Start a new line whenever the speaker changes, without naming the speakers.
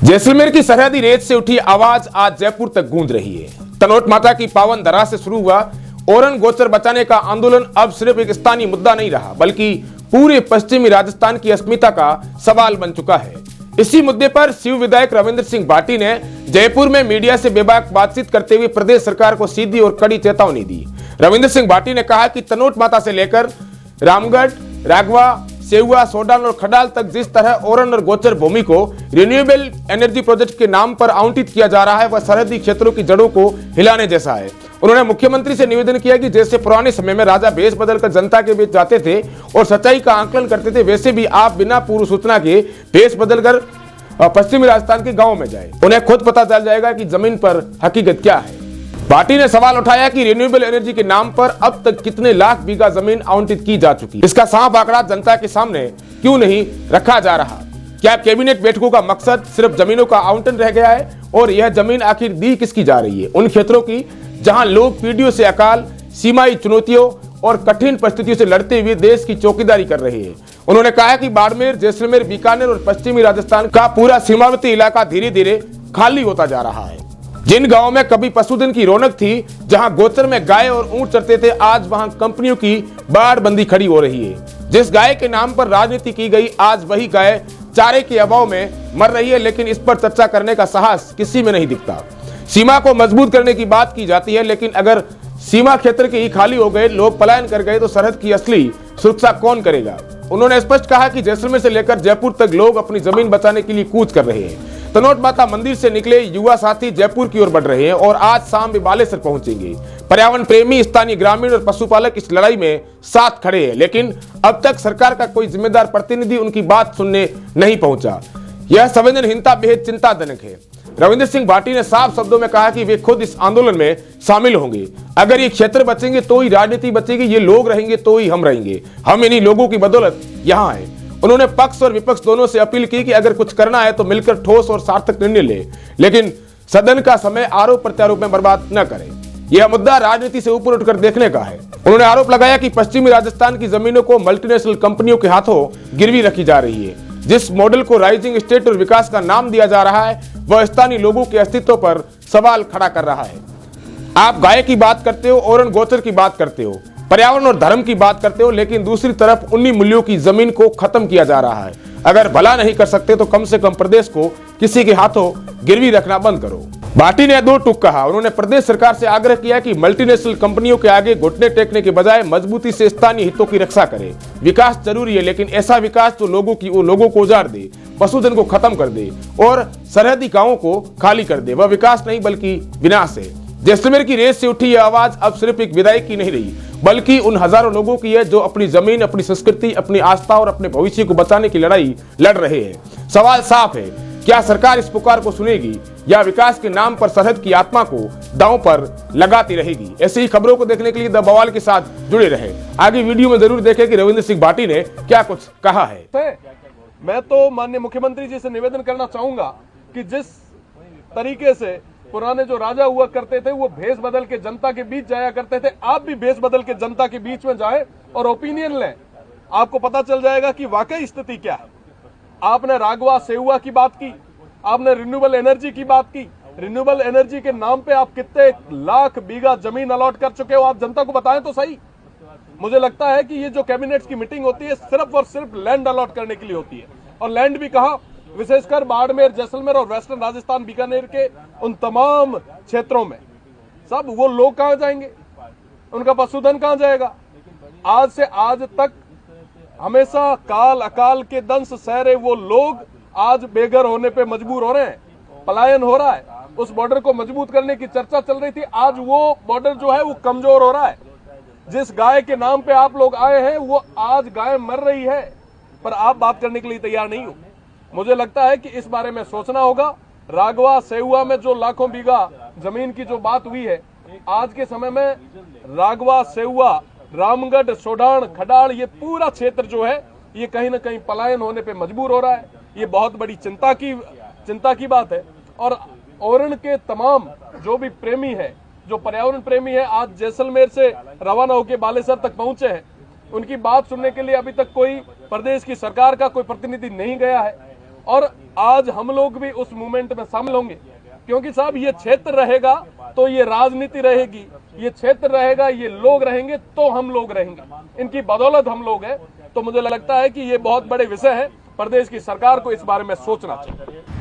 जैसलमेर की सरहदी रेत से उठी आवाज आज जयपुर तक गूंज रही है। तनोट माता की पावन धरा से शुरू हुआ ओरन गोचर बचाने का आंदोलन अब सिर्फ एक स्थानीय मुद्दा नहीं रहा, बल्कि पूरे पश्चिमी राजस्थान की अस्मिता का सवाल बन चुका है। इसी मुद्दे पर शिव विधायक रविंद्र सिंह भाटी ने जयपुर में मीडिया से बेबाक बातचीत करते हुए प्रदेश सरकार को सीधी और कड़ी चेतावनी दी। रविंद्र सिंह भाटी ने कहा कि तनोट माता से लेकर रामगढ़, राघवा, सेहुआ, सोडान और खडाल तक जिस तरह ओरन और गोचर भूमि को रिन्यूएबल एनर्जी प्रोजेक्ट के नाम पर आवंटित किया जा रहा है, वह सरहदी क्षेत्रों की जड़ों को हिलाने जैसा है। उन्होंने मुख्यमंत्री से निवेदन किया कि जैसे पुराने समय में राजा भेष बदलकर जनता के बीच जाते थे और सच्चाई का आकलन करते थे, वैसे भी आप बिना पूर्व सूचना के भेष बदलकर पश्चिमी राजस्थान के गांव में जाए। उन्हें खुद पता चल जाएगा कि जमीन पर हकीकत क्या है। भाटी ने सवाल उठाया कि रिन्यूएबल एनर्जी के नाम पर अब तक कितने लाख बीघा जमीन आवंटित की जा चुकी, इसका साफ आंकड़ा जनता के सामने क्यों नहीं रखा जा रहा? क्या कैबिनेट बैठकों का मकसद सिर्फ जमीनों का आवंटन रह गया है? और यह जमीन आखिर दी किसकी जा रही है? उन क्षेत्रों की जहां लोग पीढ़ियों से अकाल, सीमाई चुनौतियों और कठिन परिस्थितियों से लड़ते हुए देश की चौकीदारी कर रहे हैं। उन्होंने कहा कि बाड़मेर, जैसलमेर, बीकानेर और पश्चिमी राजस्थान का पूरा सीमावर्ती इलाका धीरे धीरे खाली होता जा रहा है। जिन गांवों में कभी पशुधन की रौनक थी, जहां गोचर में गाय और ऊंट चरते थे, आज वहां कंपनियों की बाड़बंदी खड़ी हो रही है। जिस गाय के नाम पर राजनीति की गई, आज वही गाय चारे के अभाव में मर रही है, लेकिन इस पर चर्चा करने का साहस किसी में नहीं दिखता। सीमा को मजबूत करने की बात की जाती है, लेकिन अगर सीमा क्षेत्र के ही खाली हो गए, लोग पलायन कर गए, तो सरहद की असली सुरक्षा कौन करेगा? उन्होंने स्पष्ट कहा कि जैसलमेर से लेकर जयपुर तक लोग अपनी जमीन बचाने के लिए कूच कर रहे हैं। तनोट माता मंदिर से निकले युवा साथी जयपुर की ओर बढ़ रहे हैं और आज शाम वे बालेसर पहुंचेंगे। पर्यावरण प्रेमी, स्थानीय ग्रामीण और पशुपालक इस लड़ाई में साथ खड़े हैं, लेकिन अब तक सरकार का कोई जिम्मेदार प्रतिनिधि उनकी बात सुनने नहीं पहुंचा। यह संवेदनहीनता बेहद चिंताजनक है। रविंद्र सिंह भाटी ने साफ शब्दों में कहा कि वे खुद इस आंदोलन में शामिल होंगे। अगर ये क्षेत्र बचेंगे तो ही राजनीति बचेगी, ये लोग रहेंगे तो ही हम रहेंगे। हम इन्हीं लोगों की बदौलत यहाँ है। उन्होंने पक्ष और विपक्ष दोनों से अपील की कि अगर कुछ करना है तो मिलकर ठोस और सार्थक निर्णय ले, लेकिन सदन का समय आरोप प्रत्यारोप में बर्बाद न करें। यह मुद्दा राजनीति से ऊपर उठकर देखने का है। उन्होंने आरोप लगाया कि पश्चिमी राजस्थान की जमीनों को मल्टीनेशनल कंपनियों के हाथों गिरवी रखी जा रही है। जिस मॉडल को राइजिंग स्टेट और विकास का नाम दिया जा रहा है, वह स्थानीय लोगों के अस्तित्व पर सवाल खड़ा कर रहा है। आप गाय की बात करते हो, ओरन गोचर की बात करते हो, पर्यावरण और धर्म की बात करते हो, लेकिन दूसरी तरफ उन्हीं मूल्यों की जमीन को खत्म किया जा रहा है। अगर भला नहीं कर सकते तो कम से कम प्रदेश को किसी के हाथों गिरवी रखना बंद करो। भाटी ने दो टूक कहा। उन्होंने प्रदेश सरकार से आग्रह किया कि मल्टीनेशनल कंपनियों के आगे घुटने टेकने के बजाय मजबूती से स्थानीय हितों की रक्षा करे। विकास जरूरी है, लेकिन ऐसा विकास जो लोगों को उजाड़ दे, पशुधन को खत्म कर दे और सरहदी गांवों को खाली कर दे। वह विकास नहीं बल्कि विनाश है। जैसलमेर की रेत से उठी यह आवाज अब सिर्फ एक विधायक की नहीं रही, बल्कि उन हजारों लोगों की है जो अपनी जमीन, अपनी संस्कृति, अपनी आस्था और अपने भविष्य को बचाने की लड़ाई लड़ रहे हैं। सवाल साफ है, क्या सरकार इस पुकार को सुनेगी या विकास के नाम पर सरहद की आत्मा को दांव पर लगाती रहेगी? ऐसी ही खबरों को देखने के लिए द बवाल के साथ जुड़े रहे। आगे वीडियो में जरूर देखें कि रविंद्र सिंह भाटी ने क्या कुछ कहा है।
मैं तो माननीय मुख्यमंत्री जी से निवेदन करना चाहूंगा कि जिस तरीके से पुराने जो राजा हुआ करते थे, वो भेष बदल के जनता के बीच जाया करते थे, आप भी भेष बदल के जनता के बीच में जाएं और ओपिनियन लें। आपको पता चल जाएगा कि वाकई स्थिति क्या है। आपने राघवा, सेहुआ की बात की, आपने रिन्यूएबल एनर्जी की बात की। रिन्यूएबल एनर्जी के नाम पे आप कितने लाख बीघा जमीन अलॉट कर चुके हो, आप जनता को बताएं तो सही। मुझे लगता है कि ये जो कैबिनेट की मीटिंग होती है, सिर्फ और सिर्फ लैंड अलॉट करने के लिए होती है। और लैंड भी कहा, विशेषकर बाड़मेर, जैसलमेर और वेस्टर्न राजस्थान, बीकानेर के उन तमाम क्षेत्रों में सब वो लोग कहां जाएंगे? उनका पशुधन कहां जाएगा? आज से आज तक हमेशा काल अकाल के दंश सह रहे वो लोग आज बेघर होने पे मजबूर हो रहे हैं, पलायन हो रहा है। उस बॉर्डर को मजबूत करने की चर्चा चल रही थी, आज वो बॉर्डर जो है वो कमजोर हो रहा है। जिस गाय के नाम पे आप लोग आए हैं, वो आज गाय मर रही है, पर आप बात करने के लिए तैयार नहीं हो। मुझे लगता है कि इस बारे में सोचना होगा। राघवा, सेहुआ में जो लाखों बीघा जमीन की जो बात हुई है, आज के समय में राघवा, सेहुआ, रामगढ़, सोडान, खडाल, ये पूरा क्षेत्र जो है ये कहीं ना कहीं पलायन होने पे मजबूर हो रहा है। ये बहुत बड़ी चिंता की बात है। और ओरन के तमाम जो भी प्रेमी है, जो पर्यावरण प्रेमी है, आज जैसलमेर से रवाना होकर बालेसर तक पहुंचे हैं। उनकी बात सुनने के लिए अभी तक कोई प्रदेश की सरकार का कोई प्रतिनिधि नहीं गया है। और आज हम लोग भी उस मूवमेंट में शामिल होंगे, क्योंकि साहब ये क्षेत्र रहेगा तो ये राजनीति रहेगी, ये क्षेत्र रहेगा, ये लोग रहेंगे तो हम लोग रहेंगे, इनकी बदौलत हम लोग हैं। तो मुझे लगता है कि ये बहुत बड़े विषय है, प्रदेश की सरकार को इस बारे में सोचना चाहिए।